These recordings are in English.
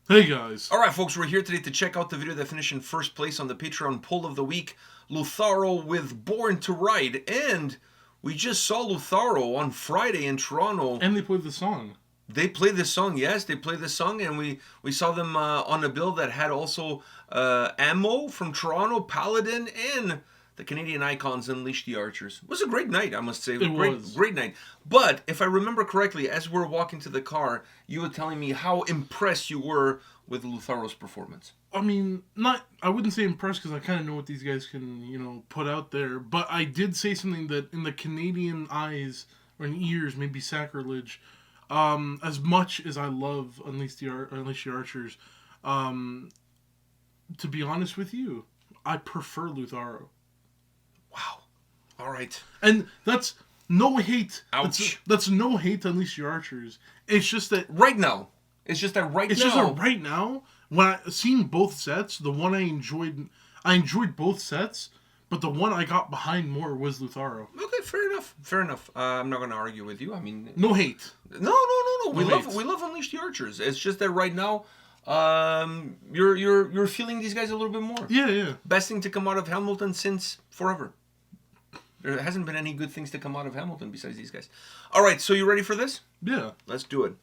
Hey guys. Alright folks, we're here today to check out the video that finished in first place on the Patreon poll of the week. Lutharo with Born to Ride. And we just saw Lutharo on Friday in Toronto. And they played the song. They played this song, yes, they played this song, and we saw them on a bill that had also Ammo from Toronto, Paladin, and the Canadian Icons Unleash the Archers. It was a great night, I must say. It was. Great night. But if I remember correctly, as we were walking to the car, you were telling me how impressed you were with Lutharo's performance. I mean, I wouldn't say impressed because I kind of know what these guys can, put out there. But I did say something that in the Canadian eyes or in ears may be sacrilege. As much as I love Unleash the Archers, to be honest with you, I prefer Lutharo. Wow. All right. And that's no hate. Ouch. That's no hate to Unleash the Archers. It's just that right now. It's just that right now, when I seen both sets, the one I enjoyed both sets, but the one I got behind more was Lutharo. Okay, fair enough. I'm not going to argue with you. I mean, no hate. No. We love Unleash the Archers. It's just that right now, you're feeling these guys a little bit more. Yeah. Best thing to come out of Hamilton since forever. There hasn't been any good things to come out of Hamilton besides these guys. All right, so you ready for this? Yeah. Let's do it.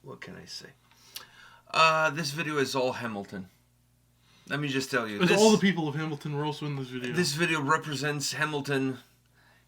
what can I say? This video is all Hamilton. Let me just tell you. All the people of Hamilton were also in this video. This video represents Hamilton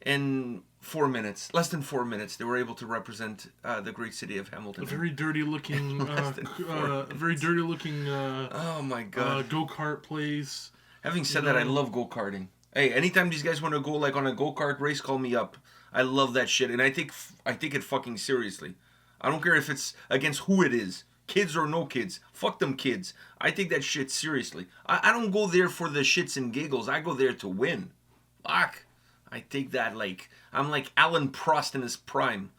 in 4 minutes. Less than 4 minutes, they were able to represent the great city of Hamilton. A very dirty looking, oh my god, go-kart place. Having said that, I love go-karting. Hey, anytime these guys want to go like on a go-kart race, call me up. I love that shit, and I take it fucking seriously. I don't care if it's against who it is, kids or no kids. Fuck them kids. I take that shit seriously. I don't go there for the shits and giggles. I go there to win. Fuck. I take that like I'm like Alan Prost in his prime.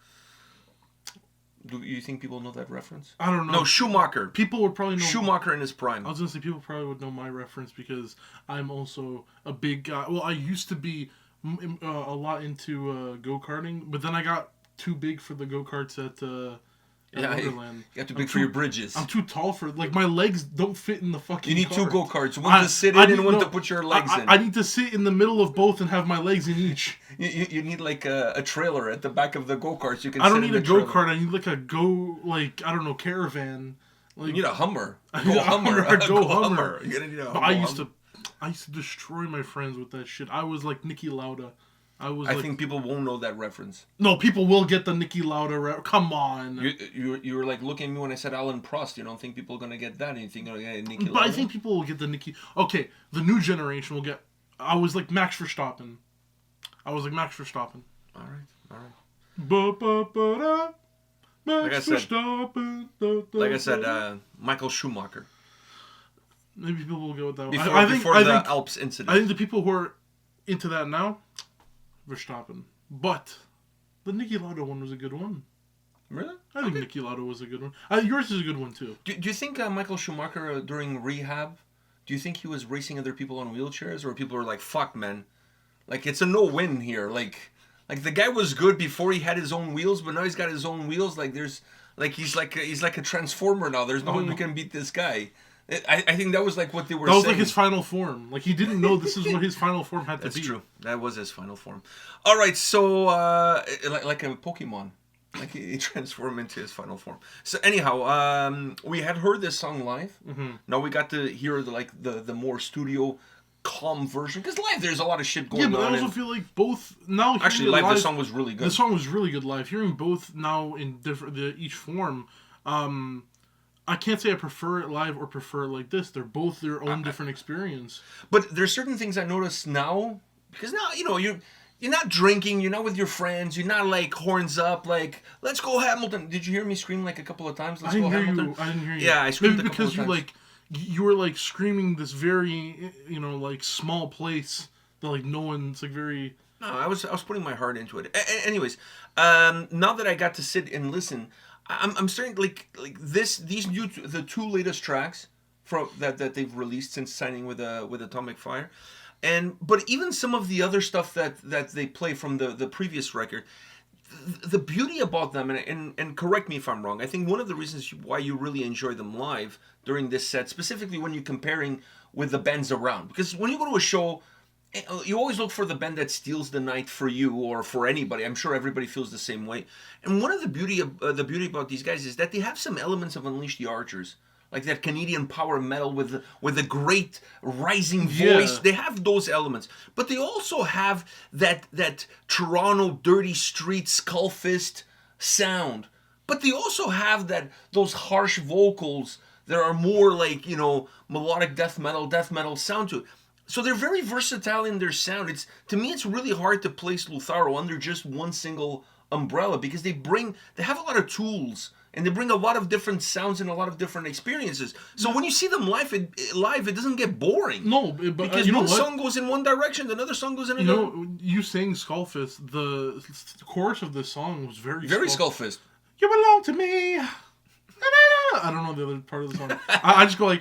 Do you think people know that reference? I don't know. No, Schumacher. People would probably know Schumacher in his prime. I was gonna say people probably would know my reference because I'm also a big guy. Well, I used to be a lot into go-karting, but then I got too big for the go-karts at Wonderland. You got too big for your bridges. I'm too tall for like my legs don't fit in the fucking. You need cart. two go-karts, one to sit in and one to put your legs in. I need to sit in the middle of both and have my legs in each. You need like a trailer at the back of the go-karts. You can. I don't need a go-kart. I need like a caravan. Like, you need a Hummer. Go Hummer. Go Hummer. You're gonna need a Hummer. I used to destroy my friends with that shit. I was like Niki Lauda. I think people won't know that reference. No, people will get the Niki Lauda Come on. You were like looking at me when I said Alan Prost. You don't think people are going to get that? You think they're going to get Niki Lauda? But I think people will get the Niki... Okay, the new generation will get... I was like Max Verstappen. All right. Max Verstappen. Like I said, Michael Schumacher. Maybe people will go with that. Before the Alps incident. I think the people who are into that now... Verstappen. But the Niki Lauda one was a good one. Really? I think Niki Lauda was a good one. Yours is a good one too. Do you think Michael Schumacher during rehab, do you think he was racing other people on wheelchairs, or people were like, "Fuck, man, like it's a no-win here." Like the guy was good before he had his own wheels, but now he's got his own wheels. Like he's like a transformer now. There's no one who can beat this guy. I think that was like what they were saying. That was like his final form. Like he didn't know this is what his final form had to be. That's true. That was his final form. All right, so like a Pokemon. Like he transformed into his final form. So anyhow, we had heard this song live. Mm-hmm. Now we got to hear the more studio calm version, because live there's a lot of shit going on. Yeah, but I also feel like both now. Actually, live the song was really good. The song was really good live. Hearing both now in each form. I can't say I prefer it live or prefer it like this. They're both their own different experience. But there's certain things I notice now, because now, you're not drinking, you're not with your friends, you're not like horns up, like, let's go Hamilton. Did you hear me scream like a couple of times? I didn't hear you. Yeah, I screamed a couple of times. Maybe because you were like screaming this very, like small place that like no one's like very... No, I was putting my heart into it. Anyways, now that I got to sit and listen... I'm starting like the two latest tracks from that they've released since signing with Atomic Fire, but even some of the other stuff that they play from the previous record, the beauty about them, and correct me if I'm wrong, I think one of the reasons why you really enjoy them live during this set, specifically when you're comparing with the bands around, because when you go to a show, you always look for the band that steals the night for you or for anybody. I'm sure everybody feels the same way. And one of the beauty about these guys is that they have some elements of Unleash the Archers, like that Canadian power metal with a great rising voice. Yeah. They have those elements, but they also have that Toronto dirty street Skullfist sound. But they also have those harsh vocals that are more like melodic death metal sound to it. So they're very versatile in their sound. To me, it's really hard to place Lutharo under just one single umbrella, because they have a lot of tools and they bring a lot of different sounds and a lot of different experiences. So when you see them live, it doesn't get boring. No, but because one song goes in one direction, another song goes in another. You saying Skullfist, the chorus of this song was very Skullfist. You belong to me. I don't know the other part of the song. I just go like.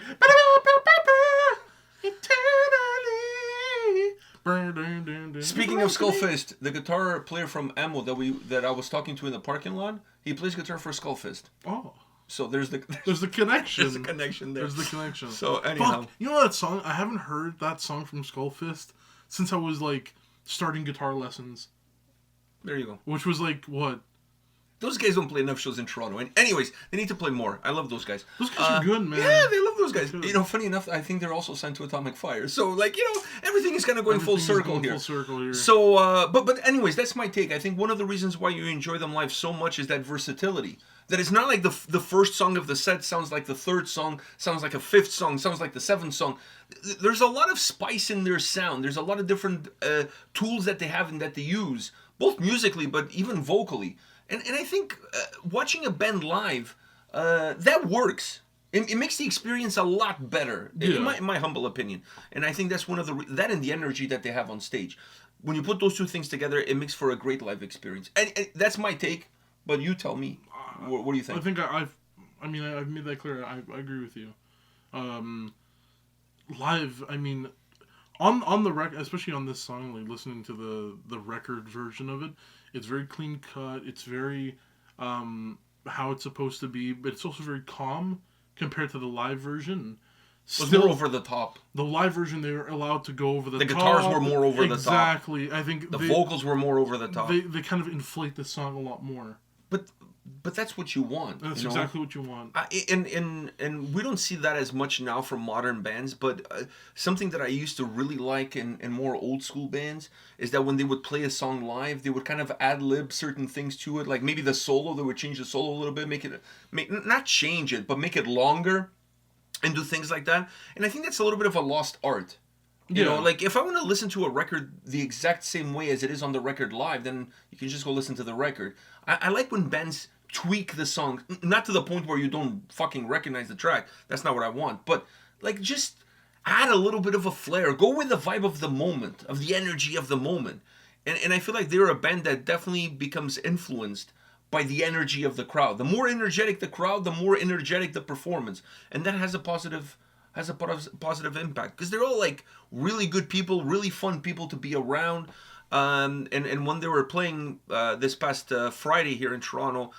Speaking of Skullfist, the guitar player from Ammo that I was talking to in the parking lot, he plays guitar for Skullfist. Oh. So there's the connection. There's the connection there. There's the connection. So anyhow. Fuck. You know that song? I haven't heard that song from Skullfist since I was like starting guitar lessons. There you go. Which was like what? Those guys don't play enough shows in Toronto. And anyways, they need to play more. I love those guys. Those guys are good, man. Yeah, they love those guys. Good. You know, funny enough, I think they're also signed to Atomic Fire. So, like, you know, everything is kind of going full circle here. So, but anyways, that's my take. I think one of the reasons why you enjoy them live so much is that versatility. That it's not like the first song of the set sounds like the third song, sounds like a fifth song, sounds like the seventh song. There's a lot of spice in their sound. There's a lot of different tools that they have and that they use, both musically but even vocally. And I think watching a band live, that works. It makes the experience a lot better, in my humble opinion. And I think that's one of that and the energy that they have on stage. When you put those two things together, it makes for a great live experience. And that's my take, but you tell me. What do you think? I think I've made that clear. I agree with you. Live, I mean, on the record, especially on this song, like listening to the record version of it, it's very clean cut. It's very how it's supposed to be, but it's also very calm compared to the live version. Still, more over the top. The live version, they were allowed to go over the top. The guitars were more over the top. Exactly. I think the vocals were more over the top. They kind of inflate the song a lot more. But that's what you want. That's exactly what you want. And we don't see that as much now from modern bands, but something that I used to really like in more old school bands is that when they would play a song live, they would kind of ad-lib certain things to it. Like maybe the solo, they would change the solo a little bit, not change it, but make it longer and do things like that. And I think that's a little bit of a lost art. You know, like if I want to listen to a record the exact same way as it is on the record live, then you can just go listen to the record. I like when bands tweak the song, not to the point where you don't fucking recognize the track. That's not what I want. But like just add a little bit of a flair. Go with the vibe of the moment, of the energy of the moment. And I feel like they're a band that definitely becomes influenced by the energy of the crowd. The more energetic the crowd, the more energetic the performance. And that has a positive impact because they're all like really good people, really fun people to be around. And when they were playing this past Friday here in Toronto,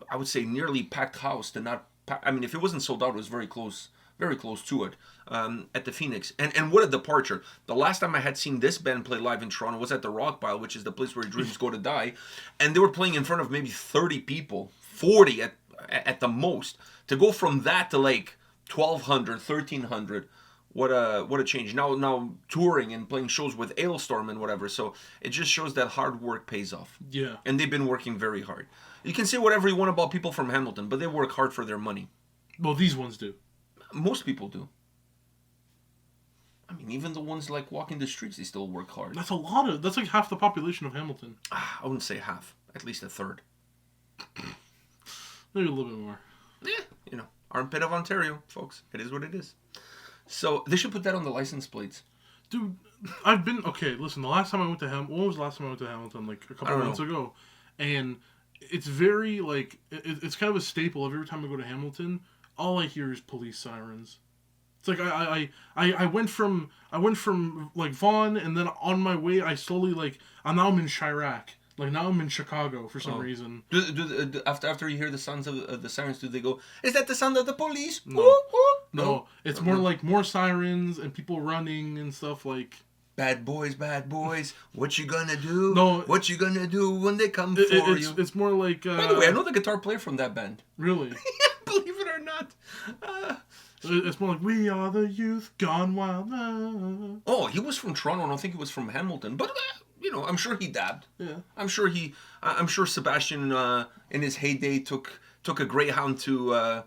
I would say nearly packed house. I mean, if it wasn't sold out, it was very close to it at the Phoenix. And what a departure! The last time I had seen this band play live in Toronto was at the Rock Pile, which is the place where dreams go to die, and they were playing in front of maybe 30 people, 40 at the most. To go from that to like 1,200, 1,300, what a change. Now touring and playing shows with Ailstorm and whatever, so it just shows that hard work pays off. Yeah. And they've been working very hard. You can say whatever you want about people from Hamilton, but they work hard for their money. Well, these ones do. Most people do. I mean, even the ones like walking the streets, they still work hard. That's like half the population of Hamilton. I wouldn't say half. At least a third. Maybe a little bit more. Yeah, you know. Armpit of Ontario, folks. It is what it is. So, they should put that on the license plates. Dude, I've been... Okay, listen, the last time I went to Hamilton... When was the last time I went to Hamilton? Like, a couple months ago. And it's very, like... It's kind of a staple. Every time I go to Hamilton, all I hear is police sirens. It's like, I went from, like, Vaughan, and then on my way, I slowly, like... Now I'm in Chirac. Like, now I'm in Chicago for some reason. After you hear the sounds of the sirens, do they go, "Is that the sound of the police?" No. No. It's more like more sirens and people running and stuff like... Bad boys, what you gonna do? No. What you gonna do when they come for you? It's more like... By the way, I know the guitar player from that band. Really? Yeah, believe it or not. It's more like, we are the youth gone wild now. Oh, he was from Toronto. I don't think he was from Hamilton. But... you know, I'm sure he dabbed. Yeah. I'm sure Sebastian in his heyday took a Greyhound to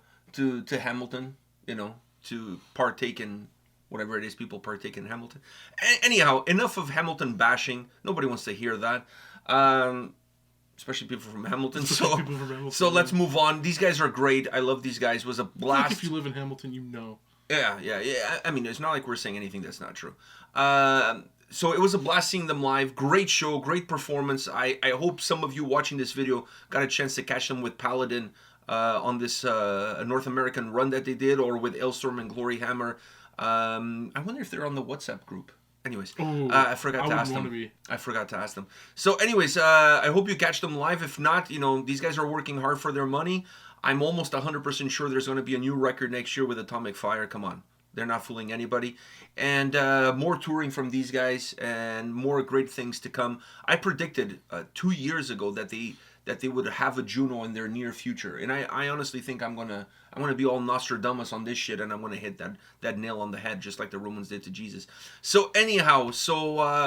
Hamilton, you know, to partake in whatever it is people partake in Hamilton. Anyhow, enough of Hamilton bashing. Nobody wants to hear that. Especially people from Hamilton. So let's move on. These guys are great. I love these guys. It was a blast. Like if you live in Hamilton, you know. Yeah. I mean, it's not like we're saying anything that's not true. So it was a blast seeing them live. Great show, great performance. I hope some of you watching this video got a chance to catch them with Paladin on this North American run that they did, or with Ailstorm and Glory Hammer. I wonder if they're on the WhatsApp group. Anyways, I forgot to ask them. I forgot to ask them. So anyways, I hope you catch them live. If not, you know, these guys are working hard for their money. I'm almost 100% sure there's going to be a new record next year with Atomic Fire. Come on. They're not fooling anybody. And more touring from these guys and more great things to come. I predicted 2 years ago that that they would have a Juno in their near future. And I honestly think I'm gonna be all Nostradamus on this shit, and I'm gonna hit that nail on the head just like the Romans did to Jesus. So anyhow,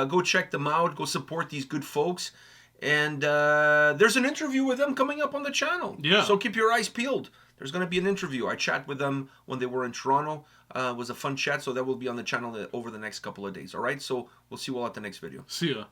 go check them out, go support these good folks. And there's an interview with them coming up on the channel. Yeah. So keep your eyes peeled. There's going to be an interview. I chat with them when they were in Toronto. It was a fun chat, so that will be on the channel over the next couple of days. All right? So we'll see you all at the next video. See ya.